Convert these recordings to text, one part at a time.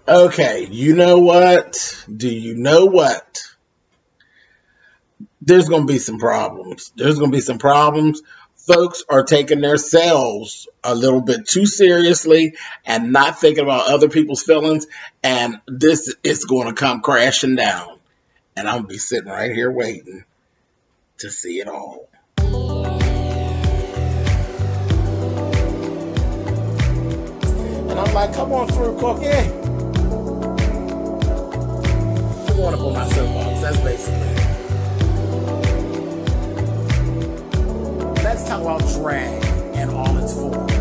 Okay, you know what? Do you know what? There's going to be some problems. There's going to be some problems. Folks are taking themselves a little bit too seriously and not thinking about other people's feelings. And this is going to come crashing down. And I'm going to be sitting right here waiting to see it all. And I'm like, come on through, Cookie. I want to put my soapbox. That's basically it. Let's talk about drag in all its forms.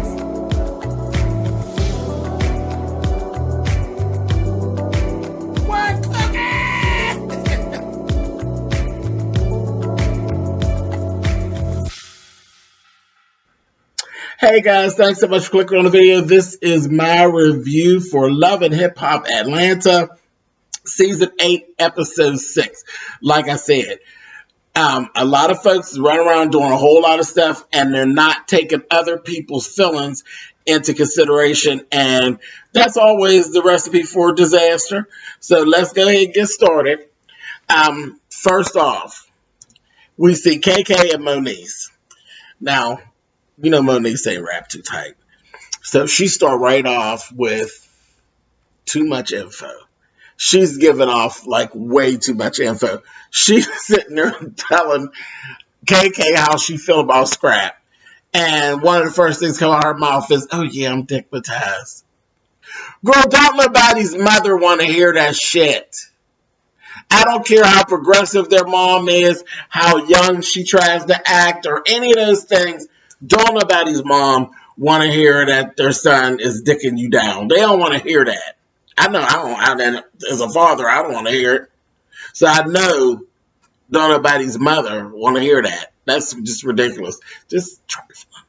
What, Cookie? Hey guys, thanks so much for clicking on the video. This is my review for Love and Hip Hop Atlanta, Season 8, Episode 6. Like I said, a lot of folks run around doing a whole lot of stuff and they're not taking other people's feelings into consideration, and that's always the recipe for disaster. So let's go ahead and get started. First off, we see KK and Monice. Now, you know Monice ain't rap too tight. So she start right off with too much info. She's giving off like way too much info. She's sitting there telling KK how she feel about Scrap. And one of the first things come out of her mouth is, oh yeah, I'm dickmatized. Girl, don't nobody's mother want to hear that shit. I don't care how progressive their mom is, how young she tries to act, or any of those things. Don't nobody's mom want to hear that their son is dicking you down. They don't want to hear that. I know I don't. As a father, I don't want to hear it. So I know don't nobody's mother want to hear that. That's just ridiculous. Just trifling.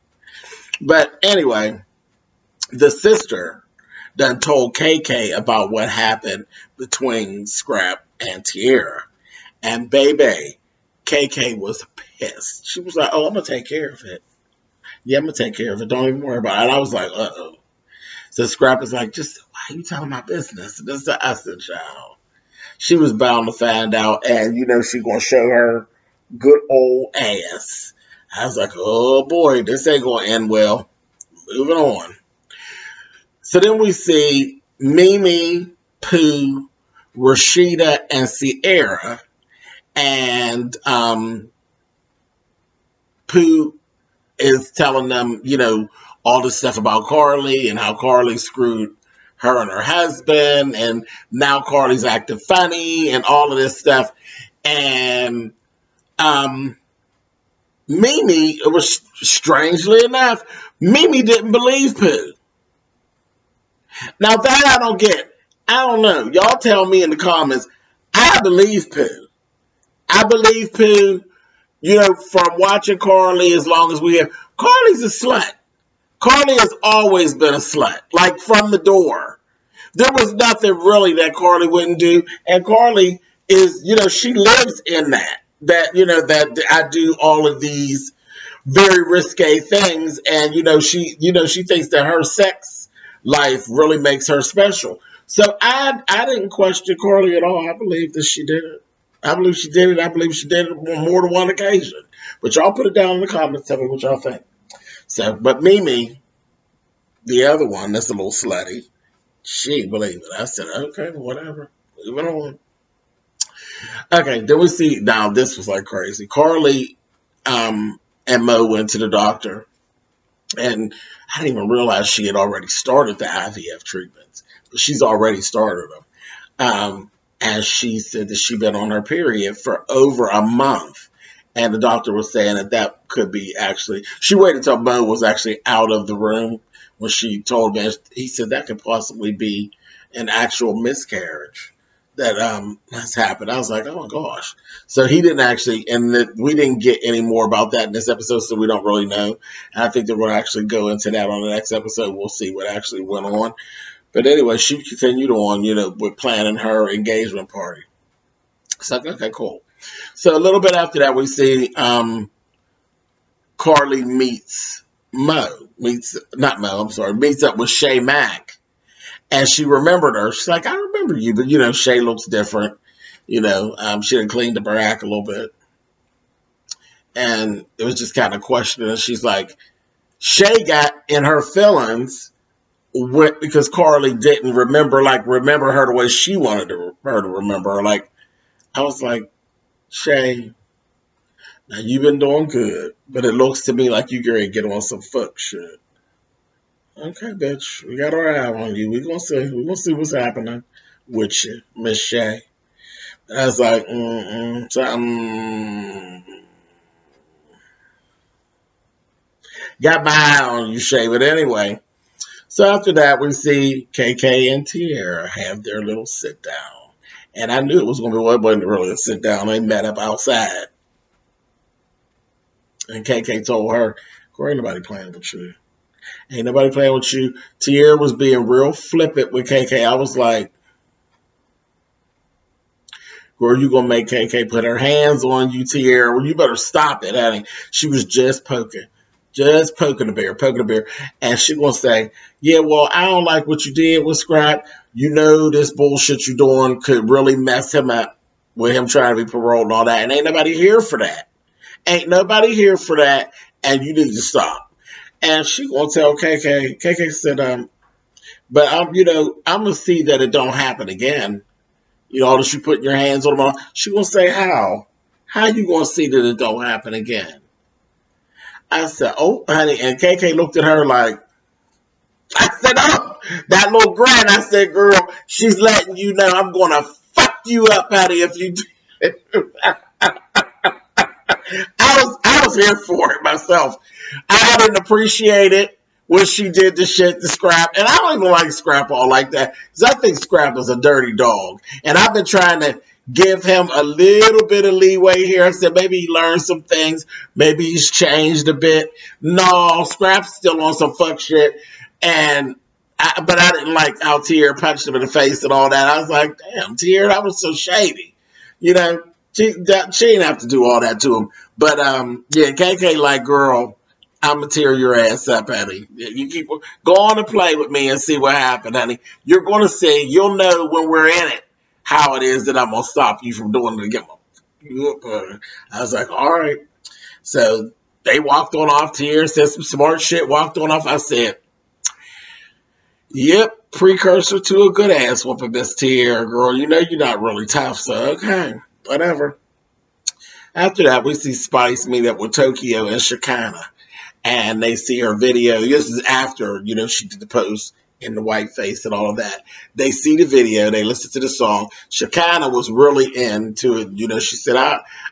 But anyway, the sister done told KK about what happened between Scrap and Tiara. And baby, KK was pissed. She was like, oh, I'm going to take care of it. Yeah, I'm going to take care of it. Don't even worry about it. And I was like, uh-oh. So Scrap is like, just why are you telling my business? This is the Ustin child. She was bound to find out, and you know she's going to show her good old ass. I was like, oh boy, this ain't going to end well. Moving on. So then we see Mimi, Pooh, Rashida, and Tiara. And Pooh is telling them, you know, all this stuff about Carly and how Carly screwed her and her husband, and now Carly's acting funny and all of this stuff. And Mimi, it was strangely enough, Mimi didn't believe Pooh. Now that I don't get. I don't know. Y'all tell me in the comments. I believe Pooh. I believe Pooh, you know, from watching Carly as long as we have. Carly's a slut. Carly has always been a slut, like from the door. There was nothing really that Carly wouldn't do. And Carly is, you know, she lives in that, you know, that I do all of these very risque things. And, you know, she thinks that her sex life really makes her special. So I didn't question Carly at all. I believe that she did it. I believe she did it. I believe she did it on more than one occasion. But y'all put it down in the comments. Tell me what y'all think. So, but Mimi, the other one that's a little slutty, she believed it. I said, okay, whatever. Moving on. Okay, then we see, now this was like crazy. Carly and Mo went to the doctor, and I didn't even realize she had already started the IVF treatments, but she's already started them. And she said that she'd been on her period for over a month. And the doctor was saying that could be actually, she waited until Mo was actually out of the room when she told me. He said that could possibly be an actual miscarriage that has happened. I was like, oh my gosh. So he didn't actually, and we didn't get any more about that in this episode, so we don't really know. And I think that we'll actually go into that on the next episode. We'll see what actually went on. But anyway, she continued on, you know, with planning her engagement party. So, okay, cool. So a little bit after that, we see Carly meets up with Shay Mack. And she remembered her. She's like, I remember you, but, you know, Shay looks different. You know, she had cleaned up her act a little bit. And it was just kind of questioning. And she's like, Shay got in her feelings because Carly didn't remember her the way she wanted her to remember her. Like, I was like, Shay, now you've been doing good, but it looks to me like you gonna get on some fuck shit. Okay, bitch, we got our eye on you. We gonna see. We gonna see what's happening with you, Miss Shay. I was like, got my eye on you, Shay. But anyway, so after that, we see KK and Tiara have their little sit down. And I knew it was going to be, well, it wasn't really a sit down. They met up outside. And KK told her, girl, ain't nobody playing with you. Ain't nobody playing with you. Tiara was being real flippant with KK. I was like, girl, you going to make KK put her hands on you, Tiara. Well, you better stop it, honey. She was just poking. Just poking the bear. And she gonna say, yeah, well, I don't like what you did with Scrap. You know this bullshit you doing could really mess him up with him trying to be paroled and all that. And ain't nobody here for that. Ain't nobody here for that. And you need to stop. And she gonna tell KK. KK said, but I'm gonna see that it don't happen again. You know, all that you putting your hands on them. She gonna say, how? How you gonna see that it don't happen again? I said, oh, honey. And KK looked at her like, I said, oh, that little grin. I said, girl, she's letting you know I'm going to fuck you up, honey, if you do. I was here for it myself. I didn't appreciate it when she did the shit to Scrap. And I don't even like Scrap all like that. Because I think Scrap is a dirty dog. And I've been trying to give him a little bit of leeway here. I said maybe he learned some things. Maybe he's changed a bit. No, Scrap's still on some fuck shit. But I didn't like how Tiara punched him in the face and all that. I was like, damn, Tiara, that was so shady. You know, she didn't have to do all that to him. But yeah, KK like, girl, I'm gonna tear your ass up, honey. You keep go on and play with me and see what happens, honey. You're gonna see. You'll know when we're in it how it is that I'm gonna stop you from doing it again. I was like, all right. So they walked on off. Tiara said some smart shit. Walked on off. I said, yep, precursor to a good ass whooping, Miss Tiara, girl. You know you're not really tough, so okay, whatever. After that, we see Spice meet up with Tokyo and Shekinah. And they see her video. This is after, she did the post in the white face and all of that. They see the video. They listen to the song. Shekinah was really into it. She said,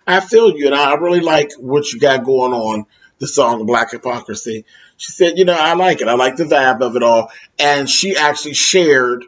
I feel you, and I really like what you got going on, the song Black Hypocrisy. She said, I like it. I like the vibe of it all. And she actually shared,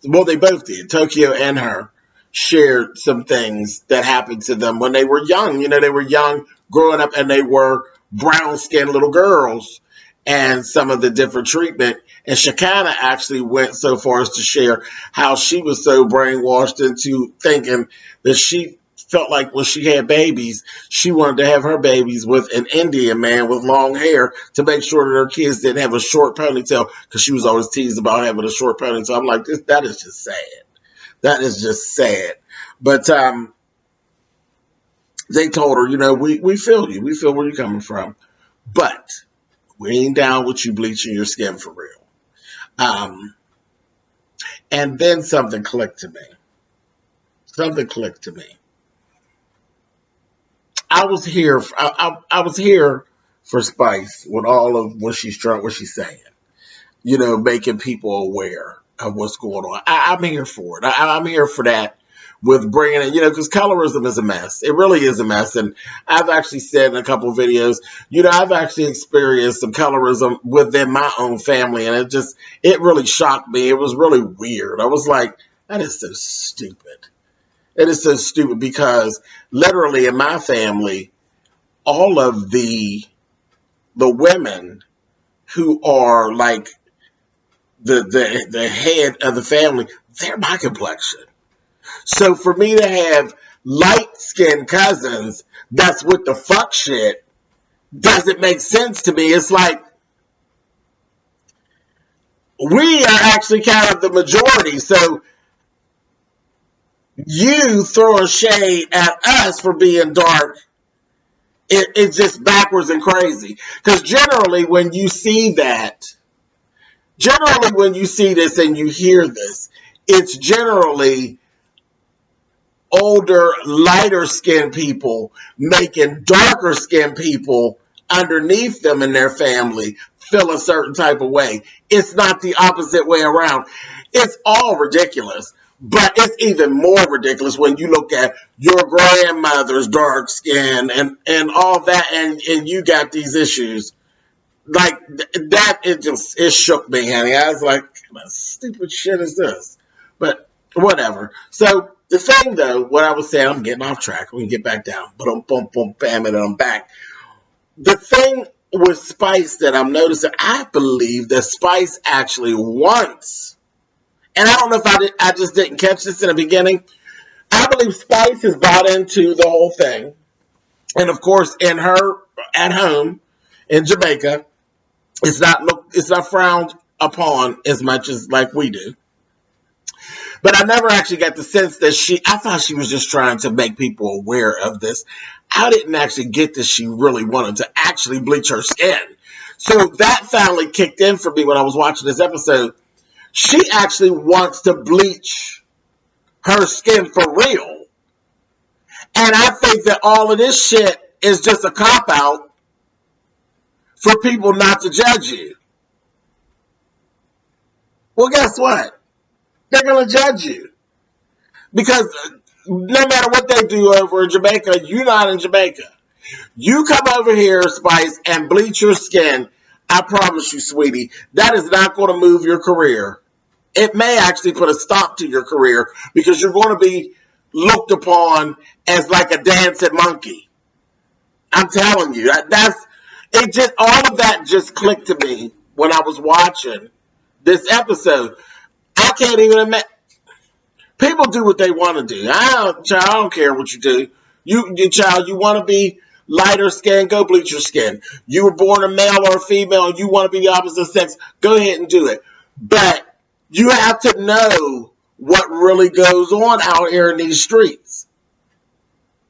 well, they both did, Tokyo and her, shared some things that happened to them when they were young. They were young growing up, and they were brown-skinned little girls, and some of the different treatment. And Shekinah actually went so far as to share how she was so brainwashed into thinking that she felt like when she had babies, she wanted to have her babies with an Indian man with long hair to make sure that her kids didn't have a short ponytail, because she was always teased about having a short ponytail. I'm like, that is just sad. That is just sad. But they told her, we feel you. We feel where you're coming from. But we ain't down with you bleaching your skin for real. And then something clicked to me. I was here. I was here for Spice with all of what she's saying. Making people aware of what's going on. I'm here for it. I'm here for that. With bringing it, because colorism is a mess. It really is a mess. And I've actually said in a couple of videos, I've actually experienced some colorism within my own family. And it really shocked me. It was really weird. I was like, that is so stupid. It is so stupid, because literally in my family, all of the women who are like the head of the family, they're my complexion. So for me to have light-skinned cousins that's with the fuck shit doesn't make sense to me. It's like, we are actually kind of the majority. So you throwing shade at us for being dark, it's just backwards and crazy. Because generally when you see this and you hear this, it's generally older, lighter skinned people making darker skinned people underneath them in their family feel a certain type of way. It's not the opposite way around. It's all ridiculous. But it's even more ridiculous when you look at your grandmother's dark skin and all that, and you got these issues. Like that, it shook me, honey. I was like, what kind of stupid shit is this? But whatever. So the thing, though, what I was saying, I'm getting off track. We can get back down. But bam, and I'm back. The thing with Spice that I'm noticing, I believe that Spice actually wants, and I don't know if I just didn't catch this in the beginning. I believe Spice has bought into the whole thing, and of course, in her at home in Jamaica, it's not frowned upon as much as like we do. But I never actually got the sense that I thought she was just trying to make people aware of this. I didn't actually get that she really wanted to actually bleach her skin. So that finally kicked in for me when I was watching this episode. She actually wants to bleach her skin for real. And I think that all of this shit is just a cop-out for people not to judge you. Well, guess what? They're going to judge you. Because no matter what they do over in Jamaica, you're not in Jamaica. You come over here, Spice, and bleach your skin. I promise you, sweetie, that is not going to move your career. It may actually put a stop to your career because you're going to be looked upon as like a dancing monkey. I'm telling you, all of that just clicked to me when I was watching this episode. I can't even imagine. People do what they want to do. I don't care what you do. You want to be lighter skin, go bleach your skin. You were born a male or a female, and you want to be the opposite sex, go ahead and do it. But you have to know what really goes on out here in these streets.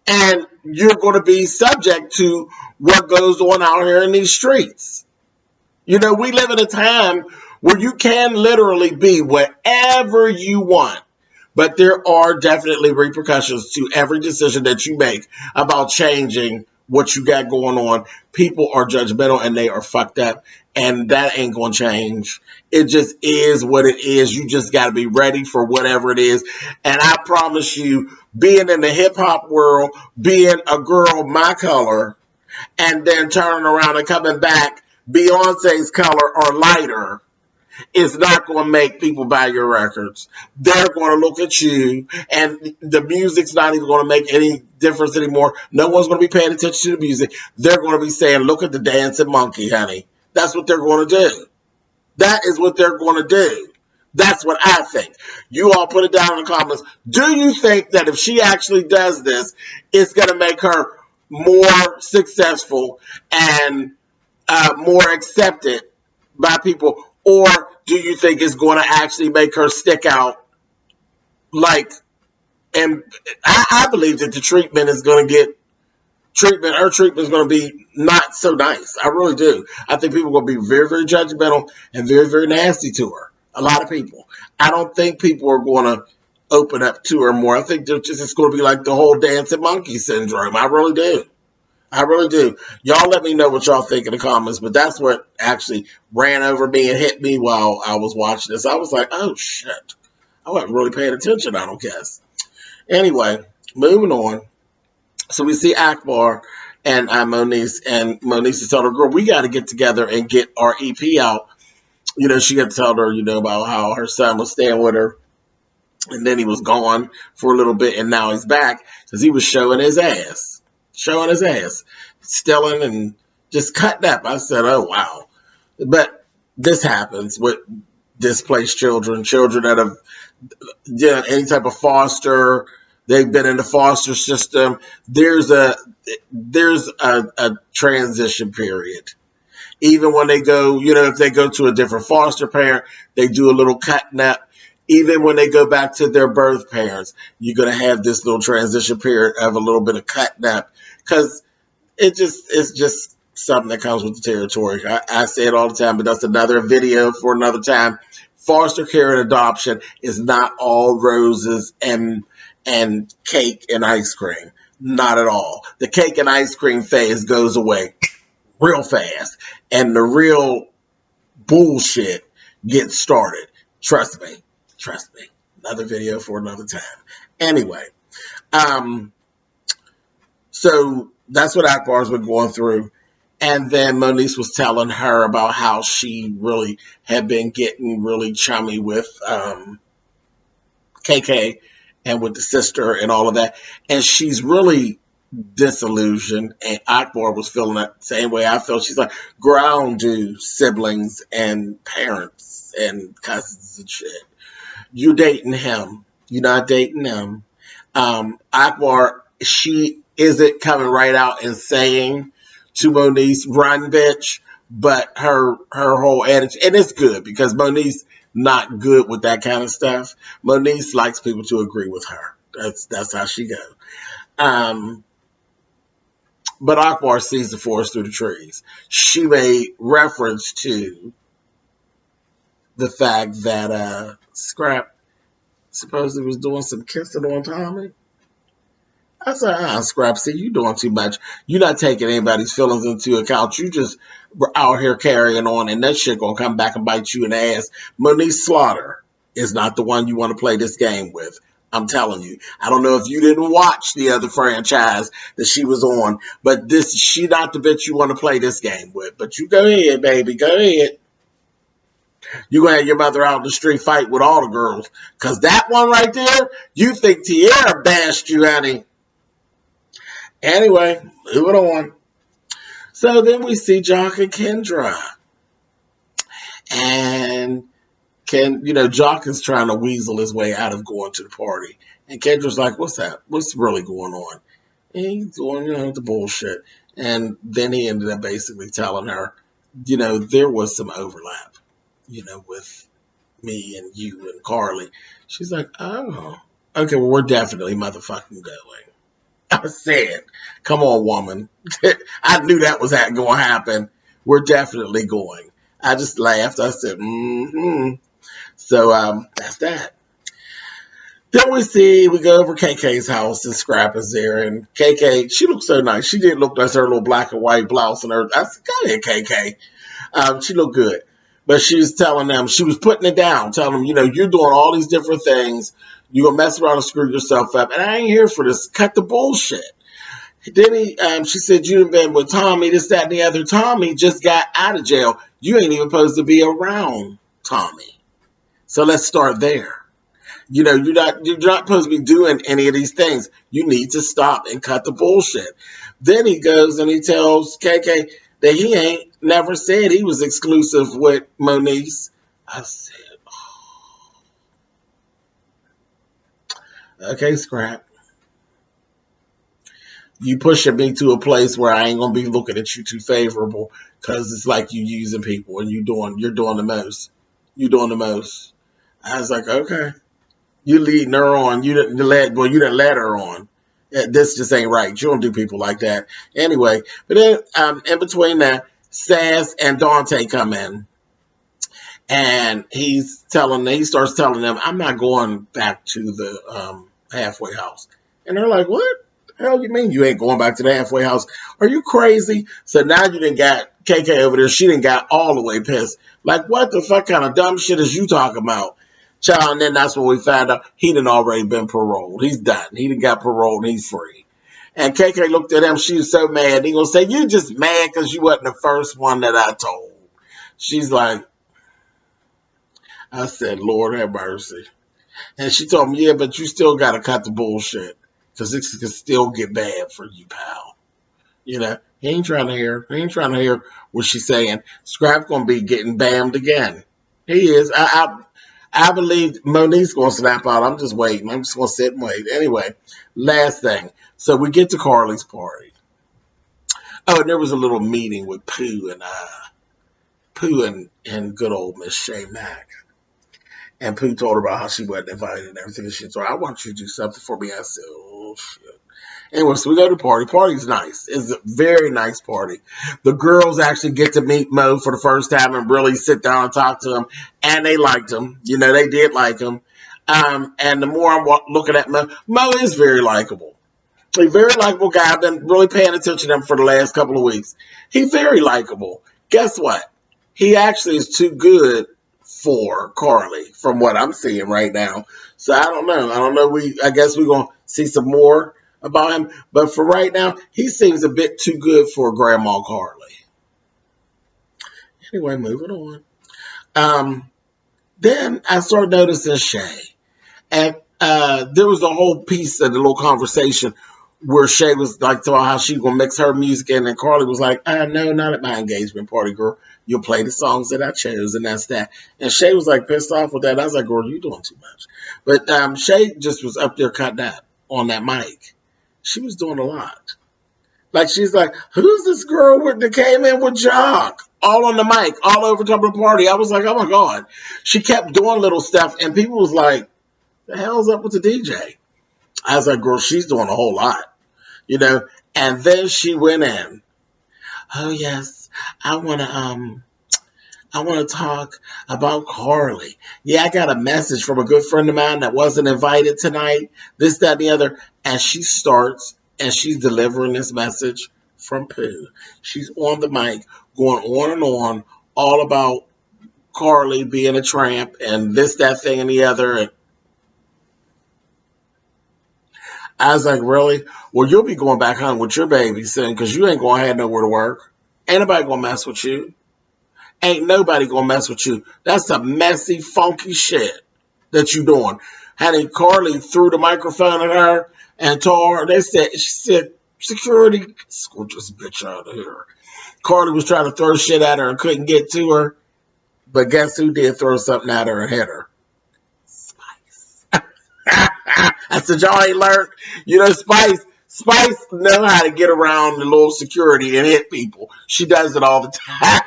And you're going to be subject to what goes on out here in these streets. You know, we live in a time where you can literally be whatever you want. But there are definitely repercussions to every decision that you make about changing what you got going on. People are judgmental and they are fucked up, and that ain't going to change. It just is what it is. You just got to be ready for whatever it is. And I promise you, being in the hip hop world, being a girl my color, and then turning around and coming back Beyonce's color or lighter, is not going to make people buy your records. They're going to look at you, and the music's not even going to make any difference anymore. No one's going to be paying attention to the music. They're going to be saying, look at the dancing monkey, honey. That's what they're going to do. That is what they're going to do. That's what I think. You all put it down in the comments. Do you think that if she actually does this, it's going to make her more successful and more accepted by people? Or do you think it's going to actually make her stick out? And I believe that the treatment is going to get her treatment is going to be not so nice. I really do. I think people are going to be very, very judgmental and very, very nasty to her. A lot of people. I don't think people are going to open up to her more. I think it's going to be like the whole dancing monkey syndrome. I really do. I really do. Y'all let me know what y'all think in the comments, but that's what actually ran over me and hit me while I was watching this. I was like, oh, shit. I wasn't really paying attention, I don't guess. Anyway, moving on. So we see Akbar and Monice is telling her, girl, we got to get together and get our EP out. You know, she got to tell her, about how her son was staying with her, and then he was gone for a little bit, and now he's back because he was showing his ass. Stealing and just cutting up. I said, oh, wow. But this happens with displaced children that have done any type of foster. They've been in the foster system. There's a transition period. Even when they go, if they go to a different foster parent, they do a little cutting up. Even when they go back to their birth parents, you're going to have this little transition period of a little bit of cutting up, because it's just something that comes with the territory. I say it all the time, but that's another video for another time. Foster care and adoption is not all roses and cake and ice cream. Not at all. The cake and ice cream phase goes away real fast, and the real bullshit gets started. Trust me. Another video for another time. Anyway, so that's what Akbar's been going through. And then Monice was telling her about how she really had been getting really chummy with KK and with the sister and all of that. And she's really disillusioned. And Akbar was feeling that same way I felt. She's like, ground do siblings and parents and cousins and shit. You dating him. You're not dating them. Akbar, she isn't coming right out and saying to Monice, run, bitch. But her whole attitude, and it's good because Monice not good with that kind of stuff. Monice likes people to agree with her. That's how she goes. But Akbar sees the forest through the trees. She made reference to the fact that Scrap supposedly was doing some kissing on Tommy. I said, Scrap, see, you doing too much. You're not taking anybody's feelings into account. You just out here carrying on, and that shit gonna come back and bite you in the ass. Monice Slaughter is not the one you want to play this game with. I'm telling you. I don't know if you didn't watch the other franchise that she was on, but she not the bitch you want to play this game with. But you go ahead, baby. Go ahead. You're going to have your mother out in the street fight with all the girls. Because that one right there, you think Tiara bashed you, honey. Anyway, moving on. So then we see Jock and Kendra. And Jock is trying to weasel his way out of going to the party. And Kendra's like, what's that? What's really going on? And he's going, the bullshit. And then he ended up basically telling her, there was some overlap, with me and you and Carly. She's like, oh, okay, well, we're definitely motherfucking going. I said, come on, woman. I knew that was going to happen. We're definitely going. I just laughed. I said, mm-hmm. So that's that. Then we go over KK's house, and Scrap is there. And KK, she looks so nice. She did look nice, her little black and white blouse and her. I said, go ahead, KK. She looked good. But she was telling them, she was putting it down, telling them, you're doing all these different things. You're going to mess around and screw yourself up. And I ain't here for this. Cut the bullshit. Then she said, you've been with Tommy, this, that, and the other. Tommy just got out of jail. You ain't even supposed to be around Tommy. So let's start there. You're not supposed to be doing any of these things. You need to stop and cut the bullshit. Then he goes and he tells KK that he ain't never said he was exclusive with Monice. I said, okay, Scrap. You pushing me to a place where I ain't gonna be looking at you too favorable, because it's like you using people and you're doing the most. You're doing the most. I was like, okay. You leading her on. You didn't let her on. This just ain't right. You don't do people like that. Anyway, but then in between that, Sass and Dante come in. And he starts telling them, I'm not going back to the halfway house. And they're like, what the hell you mean you ain't going back to the halfway house? Are you crazy? So now you done got KK over there. She done got all the way pissed. Like, what the fuck kind of dumb shit is you talking about? Child, and then that's when we found out he done already been paroled. He's done. He done got paroled and he's free. And KK looked at him. She was so mad. He gonna say, you just mad because you wasn't the first one that I told. She's like, I said, Lord have mercy. And she told me, yeah, but you still got to cut the bullshit, because it can still get bad for you, pal. He ain't trying to hear. He ain't trying to hear what she's saying. Scrap's going to be getting bammed again. He is. I believe Monique's going to snap out. I'm just waiting. I'm just going to sit and wait. Anyway, last thing. So we get to Carly's party. Oh, and there was a little meeting with Pooh and Pooh and good old Miss Shay Mack. And Pooh told her about how she wasn't invited and everything. And she told her, I want you to do something for me. I said, oh, shit. Anyway, so we go to the party. Party's nice. It's a very nice party. The girls actually get to meet Mo for the first time and really sit down and talk to him. And they liked him. You know, they did like him. And the more I'm looking at Mo, Mo is very likable. A very likable guy. I've been really paying attention to him for the last couple of weeks. He's very likable. Guess what? He actually is too good for Carly from what I'm seeing right now. So I don't know. I guess we're going to see some more about him. But for right now, he seems a bit too good for Grandma Carly. Anyway, moving on. Then I started noticing Shay. And there was a whole piece of the little conversation where Shay was like talking about how she was going to mix her music in, and Carly was like, no, not at my engagement party, girl. You'll play the songs that I chose, and that's that. And Shay was like pissed off with that. I was like, girl, you're doing too much. But Shay just was up there cutting up on that mic. She was doing a lot. Like, she's like, who's this girl that came in with Jock? All on the mic, all over top of the party. I was like, oh my God. She kept doing little stuff, and people was like, the hell's up with the DJ? I was like, girl, she's doing a whole lot, you know. And then she went in. Oh yes, I wanna talk about Carly. Yeah, I got a message from a good friend of mine that wasn't invited tonight. This, that, and the other. And she starts and she's delivering this message from Pooh. She's on the mic, going on and on, all about Carly being a tramp and this, that, thing, and the other. And I was like, really? Well, you'll be going back home with your baby soon because you ain't going to have nowhere to work. Ain't nobody going to mess with you. Ain't nobody going to mess with you. That's some messy, funky shit that you doing. Honey, Carly threw the microphone at her and told her, she said, security, escort this bitch out of here. Carly was trying to throw shit at her and couldn't get to her. But guess who did throw something at her and hit her? I said, y'all ain't learned. You know, Spice know how to get around the little security and hit people. She does it all the time.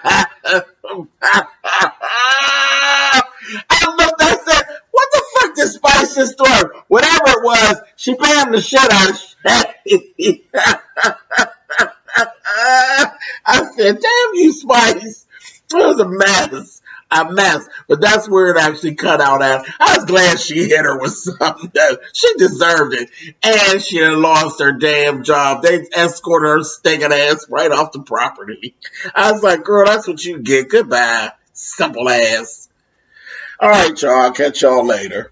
I looked, I said, what the fuck did Spice just throw? Whatever it was, she bammed the shit out of Shay. I said, damn you, Spice. It was a mess. But that's where it actually cut out at. I was glad she hit her with something. She deserved it. And she had lost her damn job. They escorted her stinking ass right off the property. I was like, girl, that's what you get. Goodbye. Simple ass. All right, y'all. I'll catch y'all later.